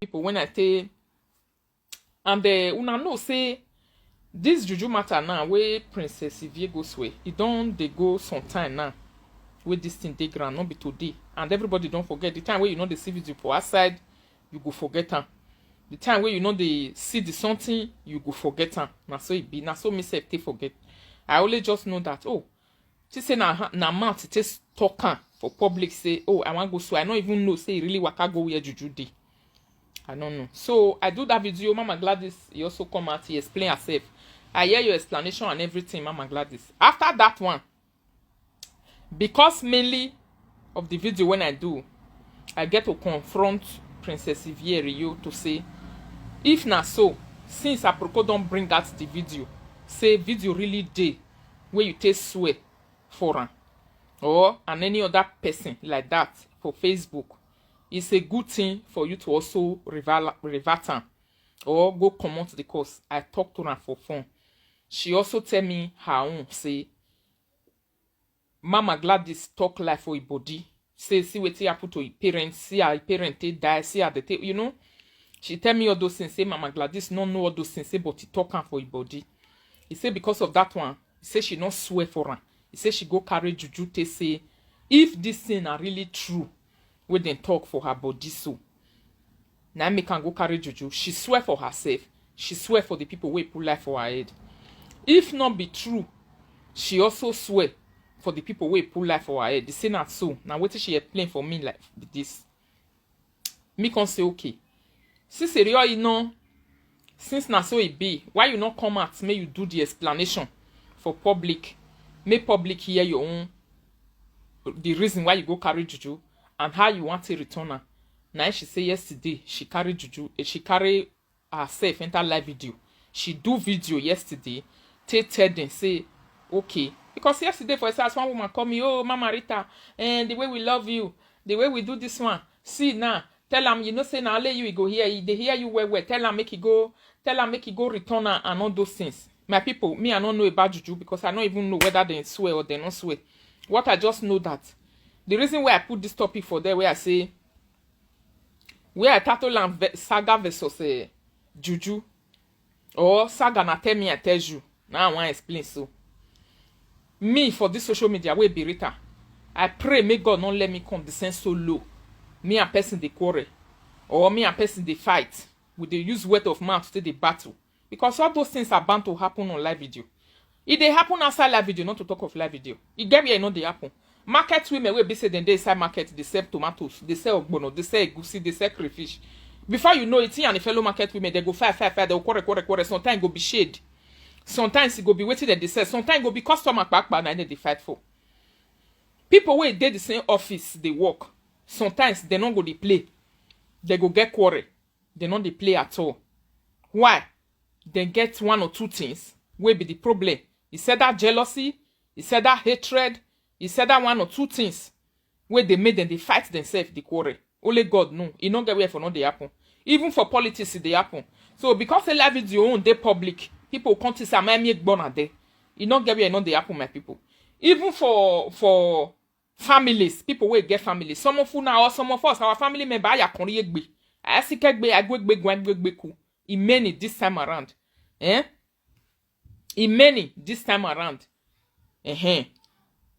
people when I say, and una know say this juju matter now where Princess Ivie go sway, it don't they go sometime now. With this thing dey ground, not be today. And everybody don't forget the time where you know the see video for outside, you go forget am. The time where you know they see the something, you go forget am. Na so it be. Na so me self take forget. I only just know that she say na mouth it is talking for public say I want go so I don't even know say really waka go where juju dey. I don't know. So I do that video. Mama Gladys, he also come out, he explain herself. I hear your explanation and everything, Mama Gladys. After that one, because mainly of the video when I do, I get to confront Princess Ivie Rio to say, if na so, since Aproko don't bring out the video, say video really dey where you take swear for am, or and any other person like that for Facebook, it's a good thing for you to also revert am or go comot the course. I talk to her for phone. She also tell me her own, say Mama Gladys talk life for her body. Say see wetin happen to her parents, see her parent they die, see her they you know. She tell me all those things, say Mama Gladys no know all those things, say but he talk am for her body. He say because of that one, he say she not swear for am. He say she go carry juju to say if this thing are really true, we then talk for her body so. Now me can go carry juju. She swear for herself. She swear for the people who put life for her head. If not be true, she also swear for the people who put life for her head. The same not so. Now what she explain for me like this? Me can say okay. Since you know, since na so it be, why you not come out? May you do the explanation for public. Make public hear your own. The reason why you go carry juju and how you want to return her. Now she say yesterday she carry juju, she carry herself enter live video. She do video yesterday. Tell them say okay because yesterday for instance one woman call me, oh Mama Rita, and the way we love you, the way we do this one. See now, tell them you know say now only you go hear, they hear you well. Tell them make you go, return her and all those things. My people, me I don't know about juju because I don't even know whether they swear or they don't swear. What I just know that the reason why I put this topic for there where I say where I title and saga versus juju or saga na tell me I tell you. Now I want to explain so. Me for this social media where be Rita, I pray may God not let me condescend so low. Me and person they quarrel or me and person they fight. With the use word of mouth to the battle. Because all those things are bound to happen on live video. If they happen outside live video, not to talk of live video. You get where you know they happen. Market women will be said then they inside market, they sell tomatoes, they sell ogbono, they sell egusi, they sell crayfish. Before you know it, and the fellow market women, they go fight, they'll quarrel. Sometimes go be shade. Sometimes it go be waiting that they sell. Sometimes go be customer back and they fight for. People where they the same office, they work. Sometimes they don't go they play. They go get quarrel. They don't they play at all. Why? They get one or two things. Where be the problem? He said that jealousy. He said that hatred. He said that one or two things. Where they made them, they fight themselves, they quarrel. Only God know. He don't get where for not they happen. Even for politics, they happen. So because they live video own, they public. People come to say, I'm make born a day. He don't get where not they happen, my people. Even for families, people will get families. Some of you now, or some of us, our family member, I can be. I see I go in many this time around. In many this time around.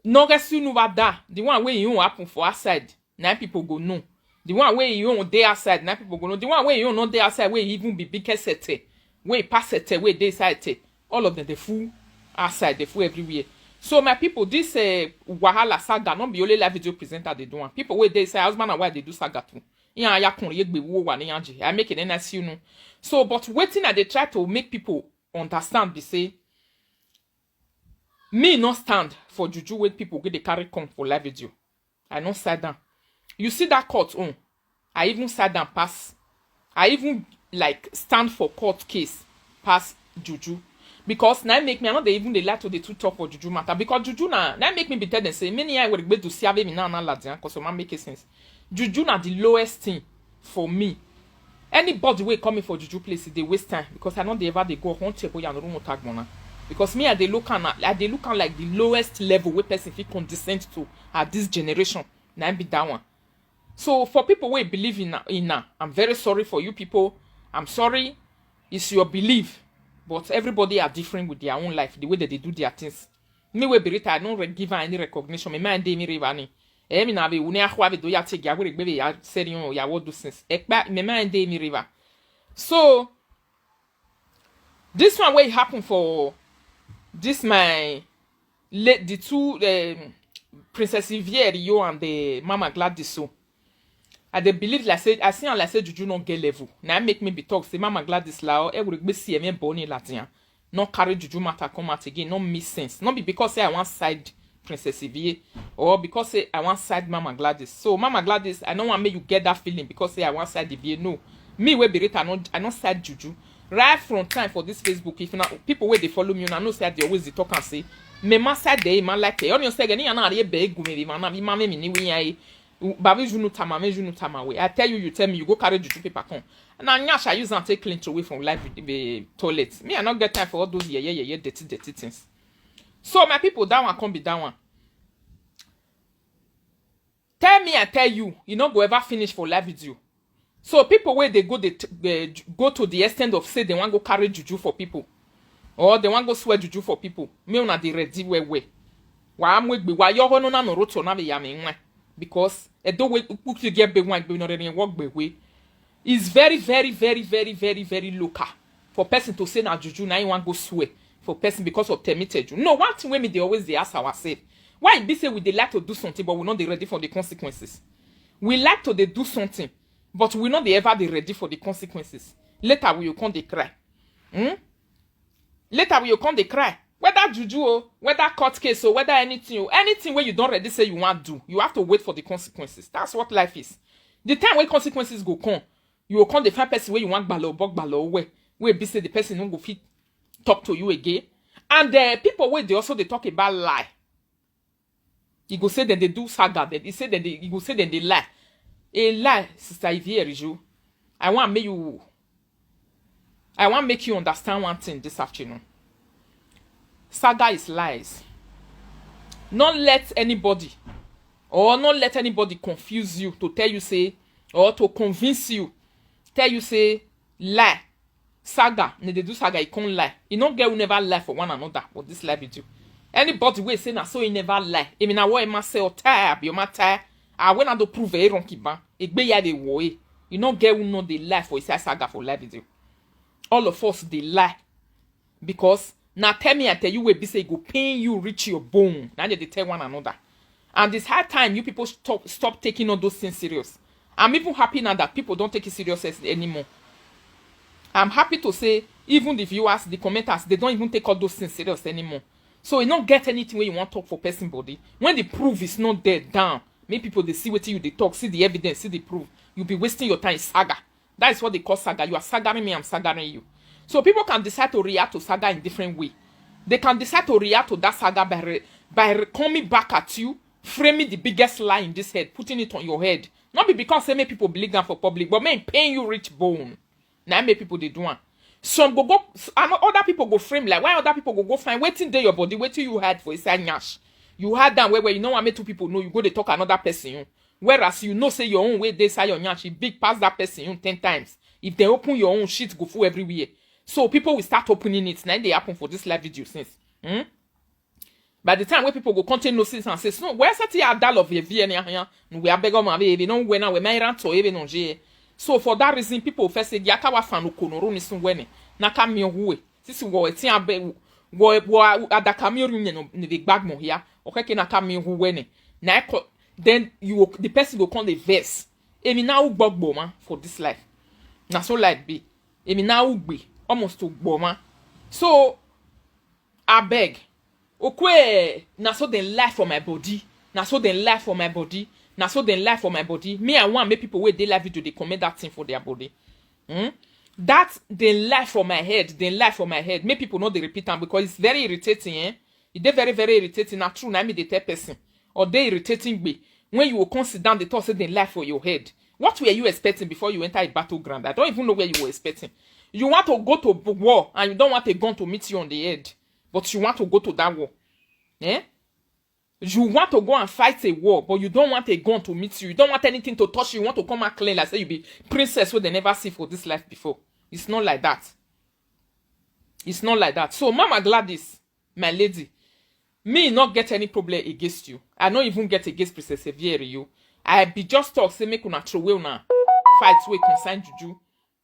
No guess you know about that. The one where you happen for outside, now people go know. The one where you on day outside, now people go know. The one where you not day outside, where even be big sete, where pass sete, where they side, all of them they full outside, they full everywhere. So my people, this Wahala saga not be only live video presenter they do. People where they say husband and wife they do saga too. I make it NS, you know. So, but waiting that they try to make people understand, they say, me not stand for juju when people get the carry come for live video. I not sat down. You see that court on. I even sat down pass. I even like stand for court case pass juju. Because now make me, I know they even they like to the two talk for juju matter. Because juju now make me be tell them say, many I will be to see me now ladian because it make sense. Juju na the lowest thing for me. Anybody will come in for juju place, they waste time because I know they ever they go home table and room tag mona. Because me, they look like the lowest level where person fit condescend to at this generation. Now be that one. So for people who believe in I'm very sorry for you people. I'm sorry. It's your belief. But everybody are different with their own life, the way that they do their things. Me we berita, I don't give her any recognition. Me man de mi rivani. Me na be uni akwa be do ya take ya we be ya serion ya what do sense. Ekba me man de mi river. So this one where it happened for this my the two Princess Yvie Rio and the Mama Gladys so. I dey believe like say I see on like say Juju no get level. Now make me be talk say Mama Gladys la e would be see me born in Latin. No carry Juju matter come out again. No make sense. Not be because say I want side Princess Yvie or because say I want side Mama Gladys. So Mama Gladys, I don't want make you get that feeling because say I want side Yvie. No, me we be it. I not side Juju. Right from time for this Facebook, if not people where they follow me, I know say they always they talk and say me ma side dey man like it. On you say again, you na dey beg me man. Me ma me ni we ai. Baby Junu Tama, me Junu Tama way. I tell you, you tell me, you go carry Juju paper come. And I shall use and take clean away from life with the toilet. Me, I not get time for all those dirty things. So my people, that one can't be that one. Tell me, I tell you, you not go ever finish for life with you. So people where they go to the extent of say they want go carry Juju for people, or they want go swear Juju for people. Me una dey ready way. Why am we be why you no na no roto na be yami because a do we put you get be one be not any work be way is very local for person to say na Juju na you want go swear for person because of terminated. No, one thing when me they always they ask ourselves why it be say we they like to do something but we not they ready for the consequences. We like to they do something but we not they ever they ready for the consequences. Later we will come they cry. Later we will come they cry. Whether Juju or whether court case or whether anything where you don't ready say you want to do, you have to wait for the consequences. That's what life is. The time when consequences go come, you will come the find person where you want balo where be say the person who go fit talk to you again. And the people where they also they talk about lie. You go say that they do saga, that he say that you go say that they lie. A lie, Sister Yvie Rio. I want to make you understand one thing this afternoon. Saga is lies. Not let anybody confuse you to tell you say or to convince you tell you say lie. Saga, ne they do saga, you can't lie. You don't get who never lie for one another, but this lie with you. Anybody will say na so you never lie. I mean, I want to say or tire, be my tire. I when I do prove a wrong kiban, it be ya the way. You don't get who know the lie for say saga for lie with you. All of us they lie because. Now tell me, I tell you, we be say go pain you reach your bone. Now they tell one another, and it's hard time you people stop taking all those things serious. I'm even happy now that people don't take it serious anymore. I'm happy to say even the viewers, the commenters, they don't even take all those things serious anymore. So you don't get anything where you want to talk for person body when the proof is not there down. Make people they see what you they talk, see the evidence, see the proof. You'll be wasting your time. Saga. That is what they call saga. You are sagaring me, I'm sagaring you. So people can decide to react to saga in different way. They can decide to react to that saga by coming back at you, framing the biggest lie in this head, putting it on your head. Not be because say make people believe them for public, but may paying you rich bone. Now make people they do one. Some go and other people go frame like why other people go find waiting there your body, waiting you had for inside nyash. You had that where you know what make two people know you go they talk another person. You. Whereas you know say your own way they say your nyash big past that person 10 times. If they open your own shit go full everywhere. So people will start opening it. Now they happen for this live video since. By the time where people go contain no sense and say, no, where's that adal of your VN? We are begging my baby. No, when I we may run to even on J. So for that reason, people first say, Yakawa fan ukonoro ni sunwene. Nakami huwe. Sisi wo etian be wo adakami runen ni big bag mo here. Okay, nakami huwene. Na then the person go come the verse. Emi na ugbogbo man for this life. Na so life be. Emi na ugbe. Almost to boma. So I beg. Okay, na so then life for my body. Na so then life for my body. Na so then life for my body. Me I want make people where they live video they comment that thing for their body. That then life for my head. Then life for my head. Make people know they repeat them because it's very irritating. It's very irritating. Not true. Now me the third person or they irritating me when you will consider down the thought say then life for your head. What were you expecting before you enter a battleground? I don't even know where you were expecting. You want to go to war and you don't want a gun to meet you on the head. But you want to go to that war. Eh? You want to go and fight a war, but you don't want a gun to meet you. You don't want anything to touch you. You want to come out clean, like say you be princess who they never see for this life before. It's not like that. It's not like that. So, Mama Gladys, my lady, me not get any problem against you. I not even get against Princess Sevier you. I be just talk say make una throw away una fight wey concern juju.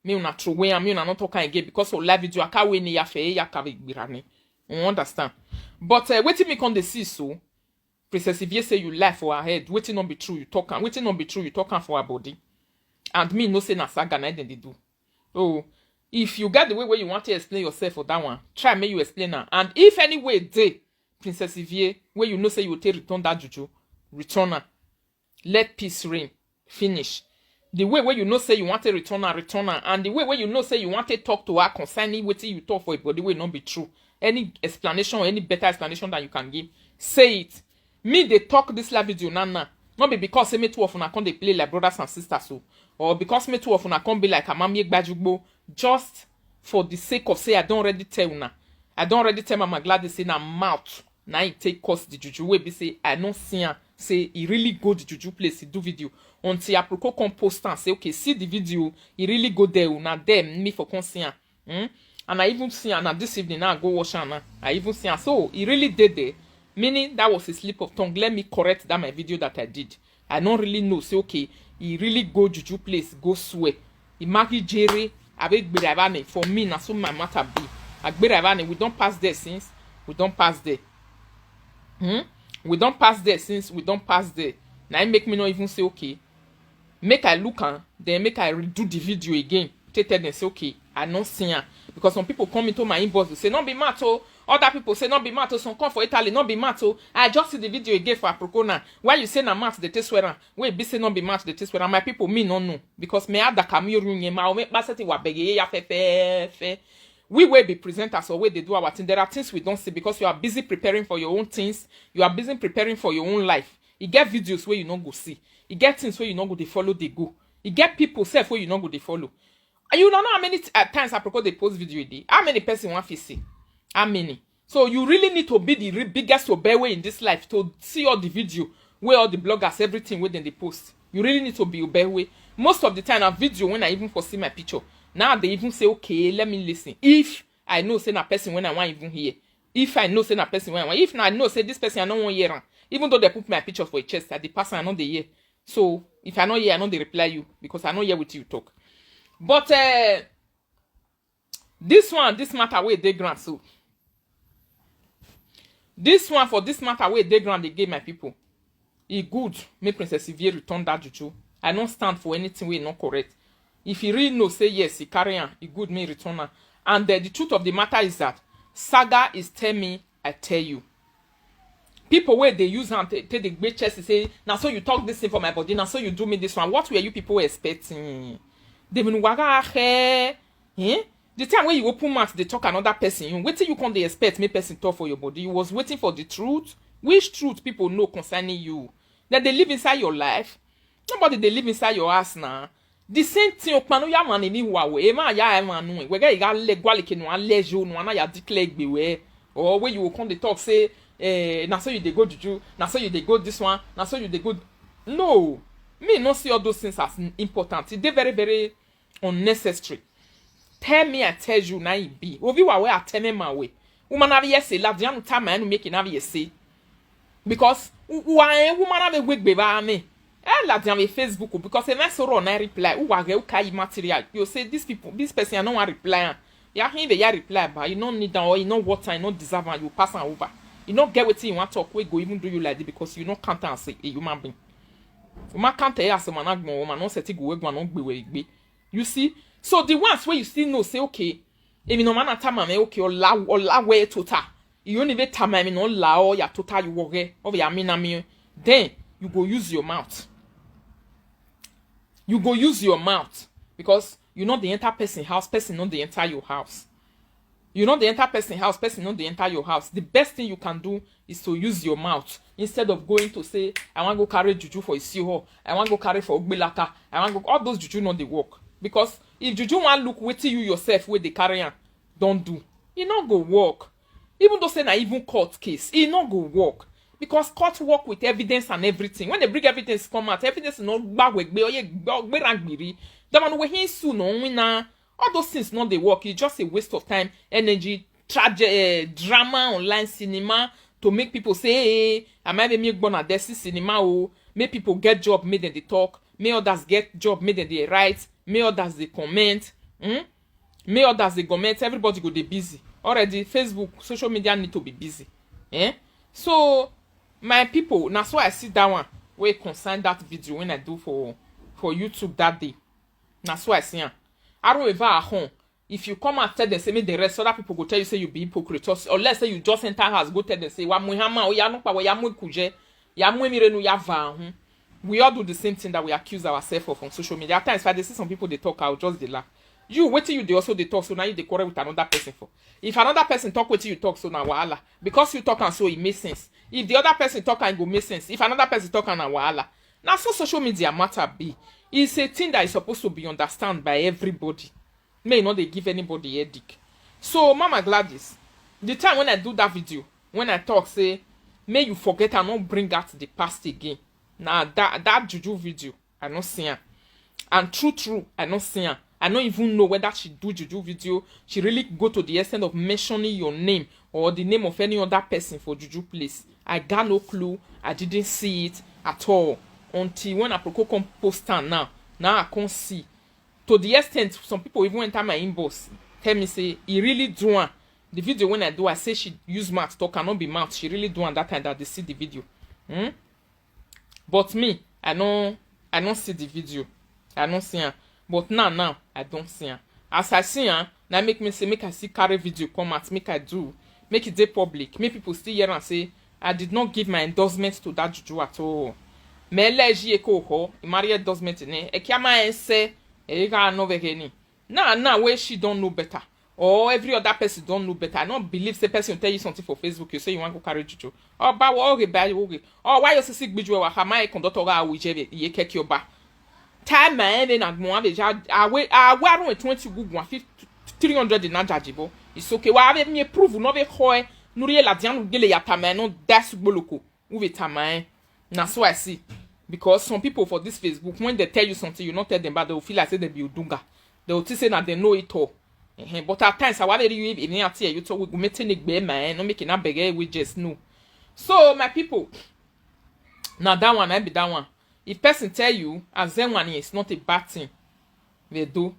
Me una throw away and me una not talk again because of live video. I can't win ya fe ya kavigbirani. You understand? But waiting me come the see so. Princess Sevier say you lie for her head. Waiting not be true you talk. Waiting not be true you talk for her body. And me no say na saga na then they do. Oh, if you get the way where you want to explain yourself for that one, try make you explain her. And if any way they Princess Sevier, where you know say you will take return that juju, return her. Let peace reign. Finish. The way where you know say you want to return her, and the way where you know say you want to talk to her concerning what you talk for a body will not be true. Any explanation or any better explanation that you can give, say it. Me they talk this live video now. Not be because me two of una come they play like brothers and sisters so, or because me two of una come be like a mamie gbajugbo, just for the sake of say I don't already tell una. I don't already tell Mama Gladys say na mouth. Now he take cost the juju wey be say I don't see her say he really go the juju place he do video until Aproko come post and say okay see the video he really go there una them me for come see her. And I even see her now this evening now I go watch her now. I even see her so he really did there. Meaning that was a slip of tongue. Let me correct that my video that I did. I don't really know. Say okay, he really go juju place, go swear. He magi jere, avec Biravane. For me, na so my matter be. Agbiravane, we don't pass there since we don't pass there. We don't pass there since we don't pass there. Now it make me not even say okay. Make I look then make I redo the video again. Tell them say okay, I not see her. Because some people come into my inbox and say, no be mato. Other people say, no be mato. Some come for Italy, no be mato. I just see the video again for Aproko. Why you say na mat the test swearer? Wait, be say no be mat the test swearer. My people, me no know. Because me ada kamio runye ma o me baseti wa bege ya fe. We will be presenters or way they do our thing. There are things we don't see because you are busy preparing for your own things. You are busy preparing for your own life. You get videos where you not go see. You get things where you not go they follow they go. You get people self where you not go they follow. You don't know how many times Aproko they post video a day. How many person want to see? How many? So you really need to be the biggest obey in this life to see all the video where all the bloggers everything where they post. You really need to be obey. Most of the time a video when I even foresee my picture. Now they even say okay, let me listen. If I know say na person when I want even hear. If I know say na person when I want. If I know say this person I don't want hear. Even though they put my picture for a chest, the person I know they hear. So if I know hear, I know they reply you because I know hear with you talk. But this matter where they grant so. This one for this matter where they grant they gave my people. It good. Make Princess Sevier return that juju. I don't stand for anything where not correct. If he really know say yes, he carry on. It good me return her. And the truth of the matter is that Saga is tell me, I tell you. People where they use and take the great chest say, now so you talk this thing for my body, now so you do me this one. What were you people expecting? They mean waga hair. The time when you open mouth, they talk another person. You wait till you come they expect me person talk for your body. You was waiting for the truth. Which truth people know concerning you? That they live inside your life. Nobody they live inside your ass now. The same thing okpano ya man ni wawe. Ema ya manu. We get you leg gwalike no alejo no na ya declare gbewe. Or when you come they talk say na so you dey go juju, na so you dey go this one, na so you dey go. No. Me not see all those things as important. They very, very unnecessary. Tell me, I tell you, now it be. Ovi wa we I tell me my way. Woman have yes, la dianu time I make it have yes. Because why woman have a week beba me. La dianu Facebook because if I so run I reply. Who wage ukai material. You say these people, this person I don't want reply. Ya him the ya reply, but you don't need that or you know what time, you don't deserve and you pass and over. You don't get what you want to talk. We go even do you like this because you don't count and say a human being. You see, so the ones where you still know say okay, if you no man time okay or la way total. You only be time no la or ya total you work over ya minami. Then you go use your mouth. You go use your mouth because you know the entire person house, person know the entire your house. You know the entire person house, person know the entire your house. The best thing you can do is to use your mouth instead of going to say, I want to go carry juju for Isiho, I want to go carry for Ogbilaka, I want to go. All those juju not they work. Because if juju want look wait till you yourself where they carry on, don't do. It not go work. Even though say na even court case, it not go work. Because court work with evidence and everything. When they bring evidence come out, evidence is not bad with the man we hear soon on all those things not they work. It's just a waste of time, energy, drama, online cinema to make people say, hey, I might be make born at this cinema, oh, make people get job, make them they talk, may others get job, make them they write, may others they comment, may others they comment, everybody go they busy. Already, Facebook, social media need to be busy. So, my people, that's why I see that one where concern that video when I do for YouTube that day. That's why I see it. I don't ever at home. If you come and tell them, say me the rest, other people go tell you say you be hypocrite. Or let's say you just enter house, go tell them say, wa muhama, o ya no pa, wa ya mu kuje, ya mu emire no ya va. We all do the same thing that we accuse ourselves of on social media. At times, if I see some people they talk, I'll just they laugh. You wait till you they also they talk, so now you they quarrel with another person for. If another person talk, wait till you talk, so now wahala. Because you talk and so it makes sense. If the other person talk and it go make sense. If another person talk and wahala. Now so social media matter be. It's a thing that is supposed to be understood by everybody. May not they give anybody a dick. So Mama Gladys, the time when I do that video, when I talk say, may you forget and not bring out the past again. Now that juju video, I not see her. And true, I not see her. I don't even know whether she do juju video. She really go to the extent of mentioning your name or the name of any other person for juju place. I got no clue. I didn't see it at all until when I come post now. Now I can't see. To the extent some people even enter my inbox, tell me say he really do one. The video when I do, I say she use mouth talk cannot be mouth. She really do one that time that they see the video. But me, I don't see the video. I don't see her. But now I don't see her. As I see her, now make me say make I see carry video come out, make I do, make it dey public, make people still hear and say I did not give my endorsement to that juju at all. Me eleji eko ho, imari endorsement ne. Ekiama ense, ega no vegeni. Now where she don't know better, or every other person don't know better. I don't believe say person tell you something for Facebook, you say you want to carry juju. Oh, ba wo okay, ba wo okay. Oh, why you say gbiju wa ha my conductor ga wijebe ye keki oba. Time man na gbo aveja awe aron 20 gugu 300 na jajibo. It's okay. Wa ave me prove no ve hoe nuri la dianu gele ya taman no das gboloko. Uve taman. Na so I see. Because some people for this Facebook, when they tell you something, you not tell them, but they will feel like say they be udunga. They will say that they know it all. But at times, I want you even at here, you talk with meeting the man, no making a beg, we just know. So my people, now that one, I be that one. If person tell you, as then one is not a bad thing, they do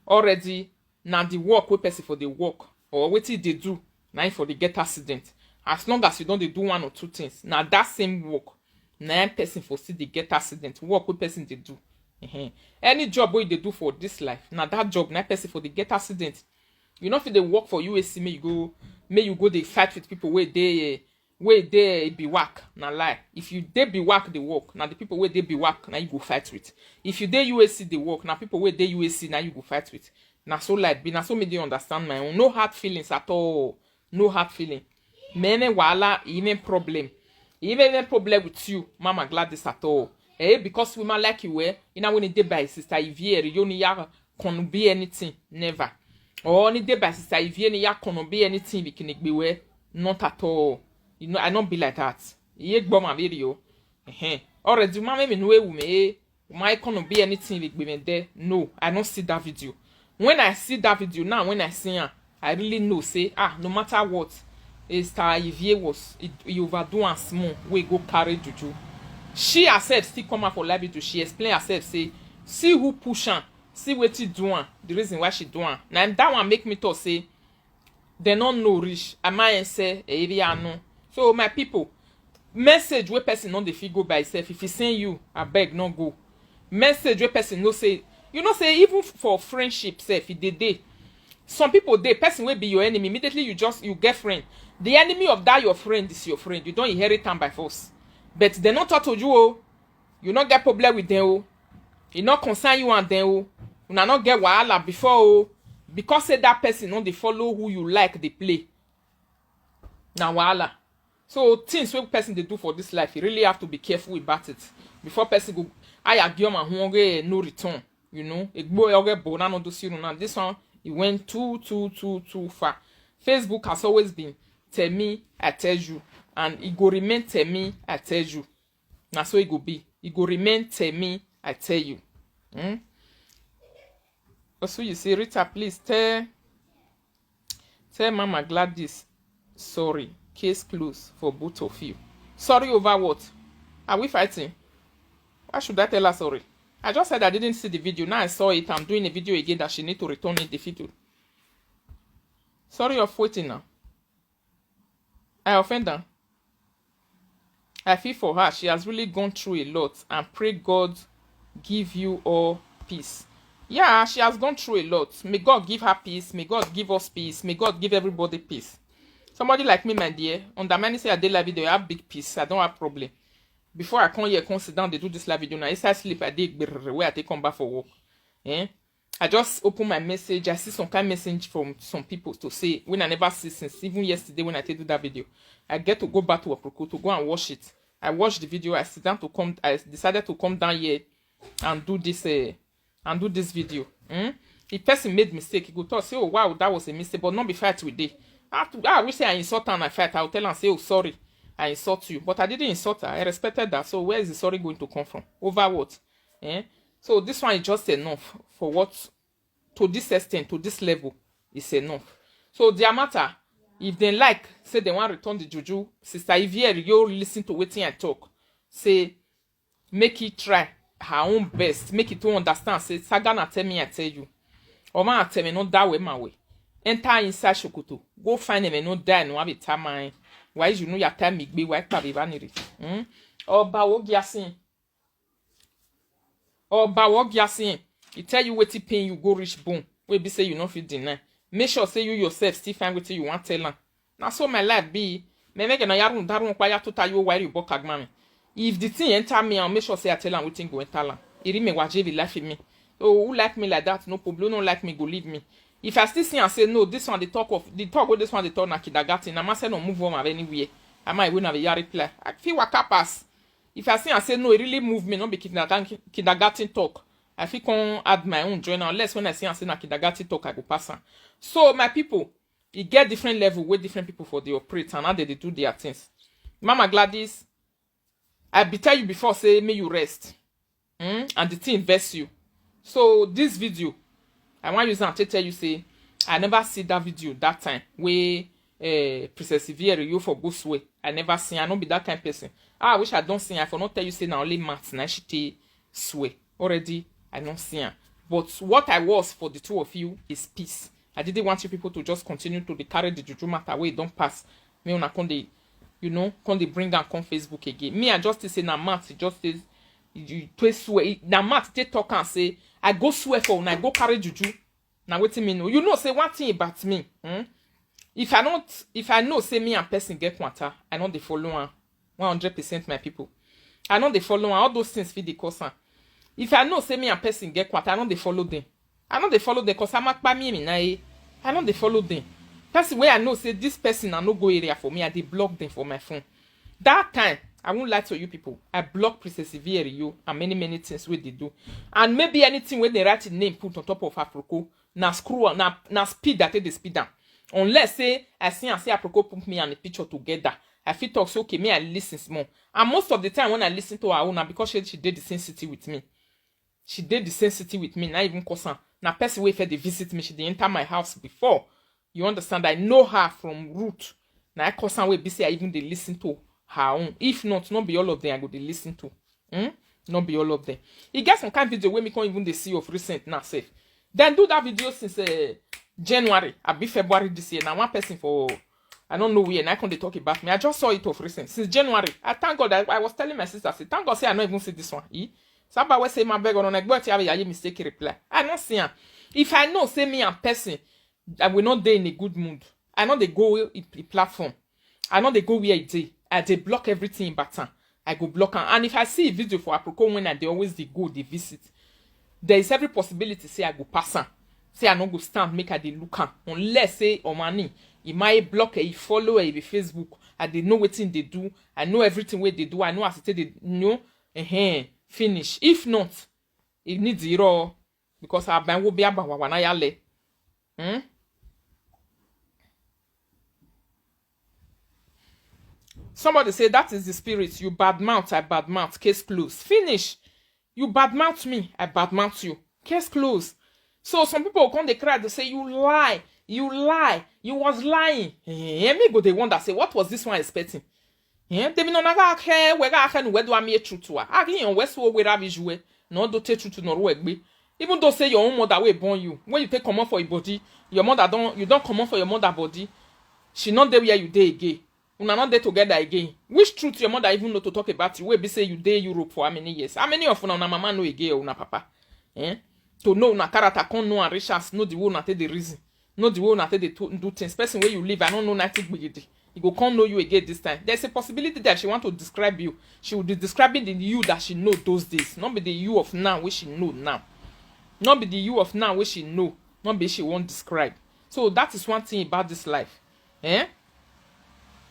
already. Now the work, we person for the work, or what they do, now for the get accident. As long as you don't they do one or two things, now that same work. 9 person for see they get accident. Work with person they do. Any job where they do for this life. Now that job, 9 person for they get accident. You know if they work for USC, may you go they fight with people where they be work. Now lie. If you they be work they work. Now the people where they be work, now you go fight with. If you they USC they work, now people where they USC now you go fight with. Now so like be now so me they understand my own. No hard feelings at all. No hard feeling. Many wala even problem. Even a problem with you, Mama Gladys at all. Because women like you were, you know when you did by sister Ivier, you only can't be anything, never. Or only day by sister Ivier, you can't be anything we can be where, not at all. You know, I don't be like that. You bomb my video. Already, mama me know me, my can't be anything we be there. No, I don't see that video. When I see that video now, when I see her, I really know, say, no matter what. Star Ivier was you overdo and small we go carry juju. She herself still come out for live video. She explain herself say see who push her, see what she doing, the reason why she doing. Now that one make me talk say they don't know rich. Am I say area no. So my people, message where person non the fit go by itself. If he send you, I beg no go. Message where person no say you know say even for friendship self if they dey. Some people they person will be your enemy. Immediately you get friend. The enemy of that your friend is your friend. You don't inherit them by force. But they not talk to you. Oh. You not get problem with them. Oh. You not concern you and them. Oh. You not get wahala before. Oh. Because say that person don't they follow who you like they play. Now wahala. So things what person they do for this life, you really have to be careful about it. Before person go, I agree my hungry no return. You know, it boy no do see now. This one it went too far. Facebook has always been tell me, I tell you, and it go remain tell me I tell you. Na so it go be. It go remain tell me I tell you. Also, you say, Rita, please tell Mama Gladys sorry. Case closed for both of you. Sorry over what? Are we fighting? Why should I tell her sorry? I just said I didn't see the video. Now I saw it. I'm doing a video again that she need to return in the video. Sorry of waiting now. I offend her. I feel for her. She has really gone through a lot, and pray God give you all peace. Yeah, she has gone through a lot. May God give her peace. May God give us peace. May God give everybody peace. Somebody like me, my dear, on the many say I did live video, I have big peace. I don't have problem. Before I come here, come sit down, they do this live video. Now, if I sleep, I did where I take come back for work. I just open my message. I see some kind of message from some people to say when I never see since even yesterday when I did that video. I get to go back to Aproko to go and watch it. I watched the video. I sit down to come. I decided to come down here and do this video. If person made mistake, he go talk say, oh wow, that was a mistake, but not be fight with it. I wish say I insult her and I fight. I'll tell her and say, oh sorry, I insult you, but I didn't insult her. I respected that. So where is the sorry going to come from? Over what? So this one is just enough for what, to this extent, to this level, is enough. So their matter, if they like, say they want to return the juju, Sister Ivier, you listen to wetin I talk. Say, make it try her own best, make it to understand. Say, Sagana tell me, I tell you. Or man tell me, no that way, my way. Enter inside Shokoto. Go find him and no die, no have a time. Why you know your time, me be white, probably vanity. Oba wo giasin. Oba wo giasin. He tell you what pain you go reach bone. We be say you not fit deny. Make sure say you yourself still find what you want tell her. Now so my life be. Me make na yarun darun kwa ya to tell you why you book agma me. If the thing enter me, I'll make sure say I tell her what thing go enter her. Iri me waje the life in me. Oh, who like me like that? No problem. No like me, go leave me. If I still see and say no, this one the talk with this one the talk na kindergarten. I must say no move on anywhere. I might win have a yari play. I feel waka pass. If I see and say no, it really move me. Not be kindergarten talk. I feel can add my own join unless when I see and say na kindergarten talk I go pass on. So my people, you get different level with different people for the operate and how they do their things. Mama Gladys, I be tell you before say may you rest. And the thing vex you. So this video, I want use to tell you say I never see that video that time where Princess Ivier you for go sway. I never see. I don't be that kind of person. I wish I don't see. I for not tell you say now only maths na she take sway already. I don't see her. But what I was for the two of you is peace. I didn't want you people to just continue to carry the juju matter where it don't pass. Me una come they, you know, come they bring and come Facebook again. Me I just say na maths. It just says you twist swear. Na maths they talk and say I go swear for when I go carry juju. Now wait a minute. You know say one thing about me. If I know say me and person get quanta, I know they follow her 100% my people. I know they follow her. All those things fit the cause. If I know say me and person get quanta, I know they follow them. I know they follow them because I'm not by me na. I know they follow them. Person where I know say this person I no go area for me, I they block them for my phone. That time I won't lie to you people. I block Princess Ivier you and many things where they do. And maybe anything where they write a name put on top of Aproko, na screw na speed that they speed down. Unless say I see and say Aproko put me and the picture together. I feel talk so okay, me I listen small. And most of the time when I listen to her own, because she did the same city with me. She did the same city with me, not even cousin. Now person way for they visit me, she did enter my house before. You understand? I know her from root. Now I cousin way be say I even they listen to her own. If not be all of them I go they listen to. Not be all of them. You get some kind of video where me can't even they see of recent now safe. Then do that video since January, I be February this year. Now one person for I don't know where and I can't talk about me. I just saw it of recent since January. I thank God that I was telling my sister, I said, thank God say I don't even see this one. Somebody will say my beg on a go to have a mistake reply. I don't see her. If I know say me and person I will not day in a good mood. I know they go in platform. I know they go where it is. I they block everything in Baton. I go block her. And if I see a video for Aproko when they always they go, they visit. There is every possibility say I go pass her. Say I no go stand, make her they look her. Unless say on money, he might block her, he follow her, he Facebook. I they know what thing they do. I know everything where they do. I know as they know. Finish. If not, it needs zero because our bank will be about wanayale. Somebody say that is the spirit. You badmouth, I badmouth. Case closed. Finish. You badmouth me, I badmouth you. Case closed. So some people come they cry, they say you lie, you was lying. Me go they wonder say what was this one expecting? They be no naga ke we ga ke no we do am e true to. Agi yon we so we rabi jouer. No do te true to no we gbe. Even though say your own mother will born you, when you take command for your body, your mother don't command for your mother body. She not there where you dey again. Una not there together again. Which truth your mother even know to talk about you? Where be say you dey Europe for how many years? How many of una mama know again or una papa? To know una character, can't know and riches, know the way una take the reason, know the way una take the do things. Person where you live, I don't know nothing big. You go can't know you again this time. There's a possibility that she want to describe you. She will be describing the you that she know those days, not be the you of now which she know now. Not be the you of now which she know, not be she won't describe. So that is one thing about this life.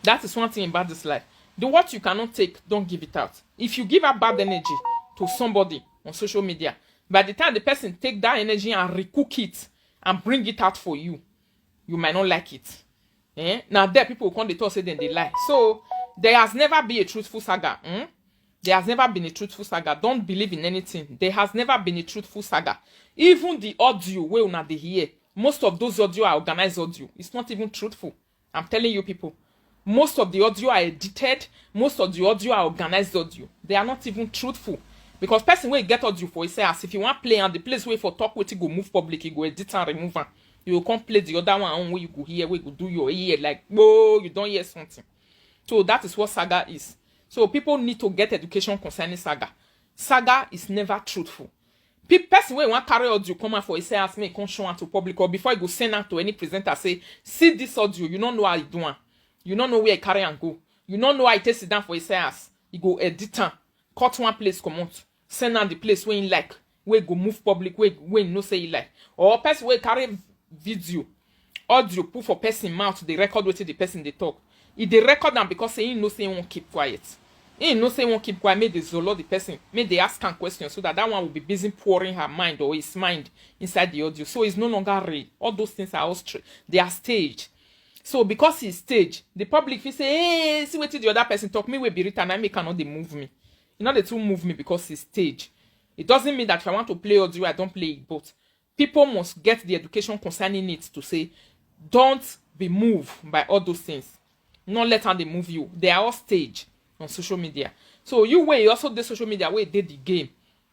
That is one thing about this life. The what you cannot take, don't give it out. If you give out bad energy to somebody on social media, by the time the person take that energy and recook it and bring it out for you, you might not like it. Now there people come they talk say then they lie. So there has never been a truthful saga. There has never been a truthful saga. Don't believe in anything. There has never been a truthful saga. Even the audio where una dey hear, most of those audio are organized audio. It's not even truthful. I'm telling you people. Most of the audio are edited. Most of the audio are organized audio. They are not even truthful. Because person will get audio for say as if you want play and the place where for talk with you go move public, you go edit and remove am. You will come play the other one on where you go hear, where you go do your ear like, oh, you don't hear something. So that is what saga is. So people need to get education concerning saga. Saga is never truthful. Person wey want carry audio come out for say as me come show am to public or before you go send am to any presenter say see this audio, you don't know how you do am. You don't know where you carry and go. You don't know how you take it down for say as you go edit am, cut one place come out, send am the place where you like, where you go move public, where you know say you like. Or person wey carry video, audio put for person mouth, they record wetin the person they talk. If they record them because say he know say he won't keep quiet. He know say he won't keep quiet, make they zolo the person, make they ask him questions so that one will be busy pouring her mind or his mind inside the audio. So it's no longer real. All those things are all they are staged. So because he's staged, the public will say, hey, see what the other person talk, me will be written, I make cannot they move me. You know they two move me because he's staged. It doesn't mean that if I want to play audio, I don't play it, but people must get the education concerning it to say, don't be moved by all those things. Not let them move you. They are all staged on social media. So you also did social media where did the game.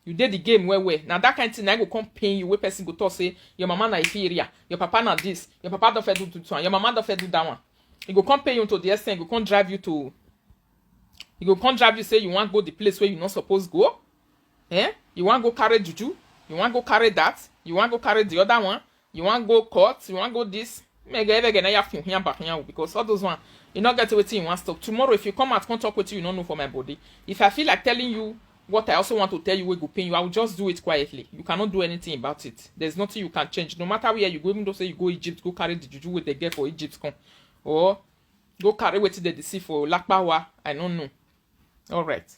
You did the game where now that kind of thing I go come pain you where person go talk say your mama na inferior, your papa na this, your papa don't fit do one, your mama don't fit do that one. He go come pay you to the extent, he go come drive you to say you want go the place where you not supposed go. You want go carry juju, you want go carry that, you want go carry the other one, you want go court, you want go this. Because all those one you not get what you want stop. Tomorrow if you come out can't talk with you don't know for my body. If I feel like telling you what I also want to tell you will go pain you, I will just do it quietly. You cannot do anything about it. There's nothing you can change. No matter where you go, even though say you go Egypt, go carry the juju with the get for Egypt come. Or go carry what they see for Lakbawa. I don't know. Alright.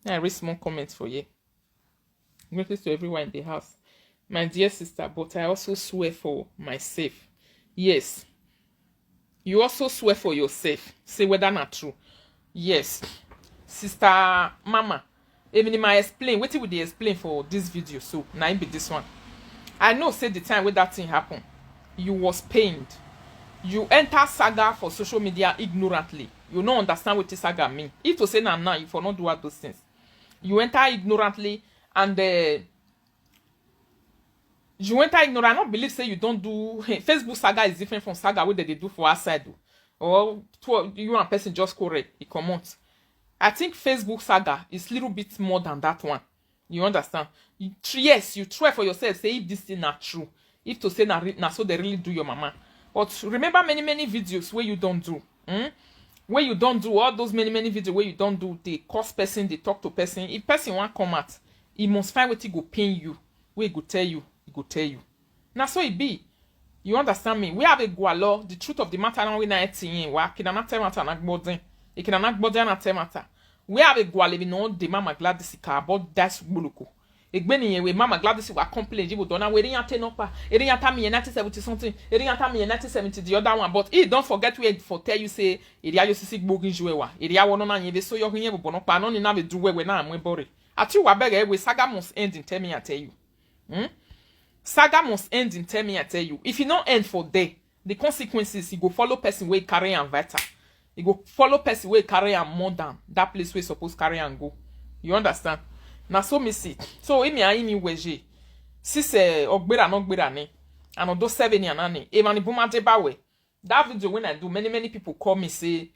I read small comments for you. Greetings to everyone in the house. My dear sister, but I also swear for myself. Yes. You also swear for yourself. Say whether not true. Yes. Sister Mama. Even I explain. What will they explain for this video? So now it be this one. I know say the time when that thing happened, you was pained. You enter saga for social media ignorantly. You don't understand what this saga mean. If to say now, you for not do all those things. You enter ignorantly and you enter ignorant. I don't believe say you don't do Facebook saga is different from saga what they do for outside. Or you and person just correct. It come out. I think Facebook saga is a little bit more than that one. You understand? Yes, you try for yourself. Say if this thing not true. If to say na so they really do your mama. But remember many videos where you don't do. Where you don't do all those many videos where you don't do. They cause person, they talk to person. If person want come out, he must find what he go pain you. Where he go tell you, he go tell you. Now so it be. You understand me? We have a gualo. The truth of the matter now we na etin. Wa kina tell matter na gbodin. E kina na gbodin na tell matter. We have a guale we no de mama glad this ka about das buluku. Egbeni we Mama Gladys wa complain jibo dona we rin ate no pa. E rin ata me 1970 something. E rin ata me 1970 the other one. But he don't forget we for tell you say e ria yo sisi gbogin juwe wa. E ria wono na yin so yo hin bo no pa no ni na be duwe we na amwe bore. Ati wa bega we saga must end in tell me I tell you. Saga must end in tell me I tell you. If you not end for there, the consequences you go follow person wey carry am better. You go follow person wey carry am more than that place wey suppose carry am go. You understand? Na so me see. So emi ayi mi weje. Si se ogbera no gbera ni. Ano do 7 ya nani. E mani buma de bawe. That video when I do, many people call me say,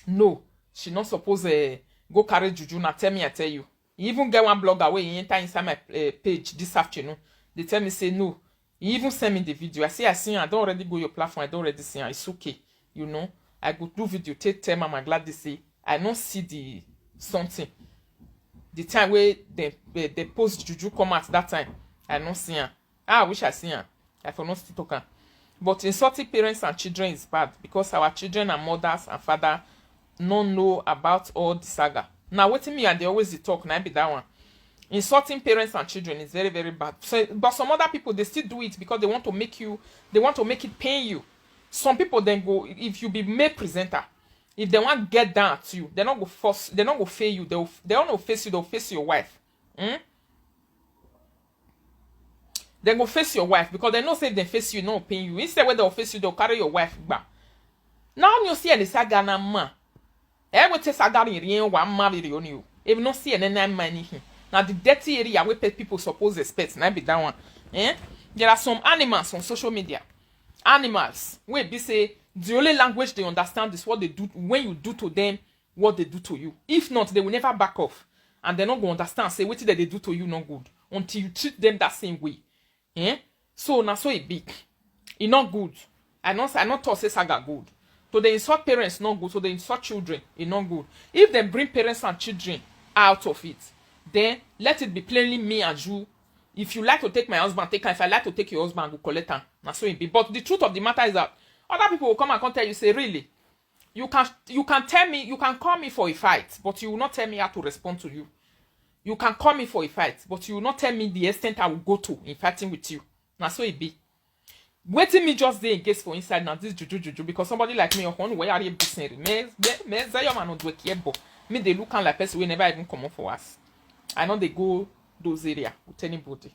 no, she not supposed go carry juju. Na tell me I tell you. You even get one blogger where he enter inside my page this afternoon. They tell me say no. You even send me the video. I say I see. I don't already go your platform. I don't already see. It's okay. You know. I go do video. Tell Mama Gladys say I don't see the something. The time where they post juju come at that time, I don't see her. I wish I see her. I for not still talking. But insulting parents and children is bad because our children and mothers and father don't know about all the saga. Now, waiting me and they always talk. Now be that one. Insulting parents and children is very, very bad. So, but some other people they still do it because they want to make it pain you. Some people then go if you be male presenter. If they want to get down at you, they're not go force. They're not go face you. They don't go face you. They'll face your wife. They go face your wife because they know say if they face you, no pain you. Instead, when they'll face you, they'll carry your wife back. Now you see the saga na ma. Every test saga in real one marry on you. If not see any money. Now the dirty area where people suppose expect. Now be that one. There are some animals on social media. Animals where be say the only language they understand is what they do when you do to them what they do to you. If not, they will never back off. And they're not going to understand. Say what that they do to you not good. Until you treat them that same way. So now so it be. It not good. I not talk say saga good. So they insult parents not good. So they insult children. It not good. If they bring parents and children out of it, then let it be plainly me and you. If you like to take my husband, take her. If I like to take your husband, go collect her. Now so it be. But the truth of the matter is that other people will come and tell you, say, really, you can tell me, you can call me for a fight, but you will not tell me how to respond to you. You can call me for a fight, but you will not tell me the extent I will go to in fighting with you. Now so it be. Waiting me just there in case for inside now this juju because somebody like me on where are you business? Me say your man not do care, but me they look like person we never even come up for us. I know they go those area with anybody.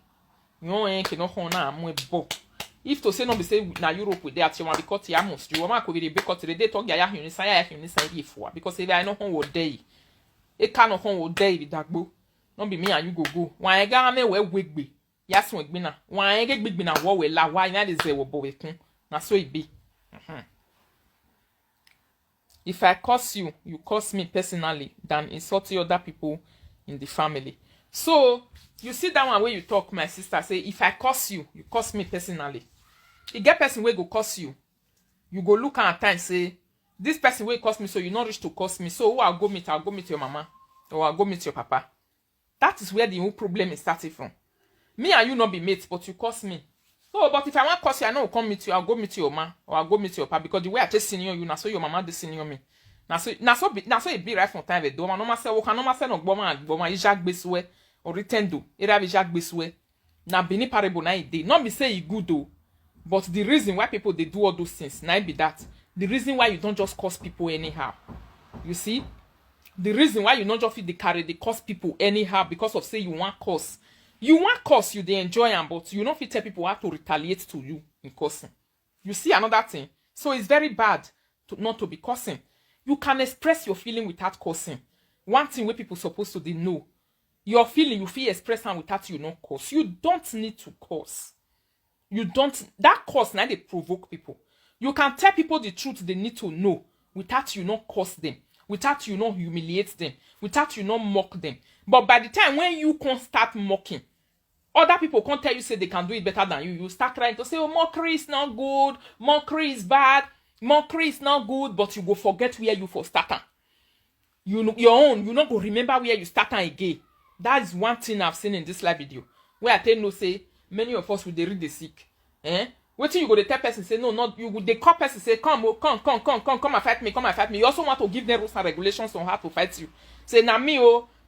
You know, cannot na am bo. If to say no be say na Europe with that you want because you must you want to be because they talk ya huni say because if I know hon wo dey. E ka no hon wo dey bi dagbo. No be me and you go. Wan e ga me we wegbe. Yes, we na. Wan e gbegbe na wo we la why na dey say wo bo we kun. Na so it be. If I curse you, you curse me personally than insulting other people in the family. So, you see that one where you talk, my sister, say, if I curse you, you curse me personally. You get person where go curse you. You go look at time say, this person will curse me, so you not reach to curse me. So, who I'll go meet your mama. Or I'll go meet your papa. That is where the whole problem is starting from. Me and you not be mates, but you curse me. So, but if I want to curse you, I know I'll come meet you. I'll go meet your mama. Or I'll go meet your papa. Because the way I just senior you, now so your mama just senior me. Now so it be right from time with do. Man, no matter what, no matter no boma Jacques Beswe or retendo. It have Jacques Beswe. Now bini parable na ide. Not be say it good though, but the reason why people they do all those things, now be that. The reason why you don't just curse people anyhow. You see, the reason why you not just feel the carry they curse people anyhow because of say you want curse. You want curse, you they enjoy them, but you don't feel tell people how to retaliate to you in cursing. You see another thing. So it's very bad not to be cursing. You can express your feeling without cursing. One thing where people supposed to they know. Your feeling, you feel express them without you not curse. You don't need to curse. You don't. That curse now they provoke people. You can tell people the truth they need to know without you not curse them, without you not humiliate them, without you not mock them. But by the time when you can't start mocking, other people can't tell you say they can do it better than you. You start trying to say, oh, mockery is not good, mockery is bad. Mockery is not good, but you go forget where you for starting. You know your own. You not go remember where you starting again. That is one thing I've seen in this live video. Where I tell no say many of us will they read the sick. Waiting you go the tell person say no, not you. Would they call person say come and fight me, come and fight me. You also want to give them rules and regulations on how to fight you. Say na me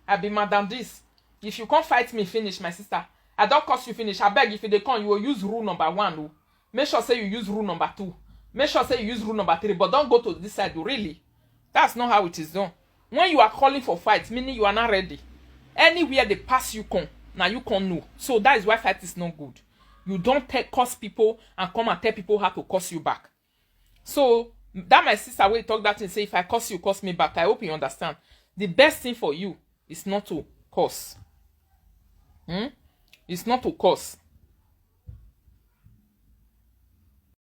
I be madam this. if you can't fight me finish, my sister, I don't curse you finish. I beg, if you dey come, you will use rule number 1. Oh. Make sure say you use rule number 2. Make sure say you use rule number 3, but don't go to this side. Really, that's not how it is done. When you are calling for fight, meaning you are not ready. Anywhere they pass you come, now you can't know. So that is why fight is not good. You don't curse people and come and tell people how to curse you back. So that my sister will talk that and say, if I curse you, curse me back. I hope you understand. The best thing for you is not to curse. It's not to curse.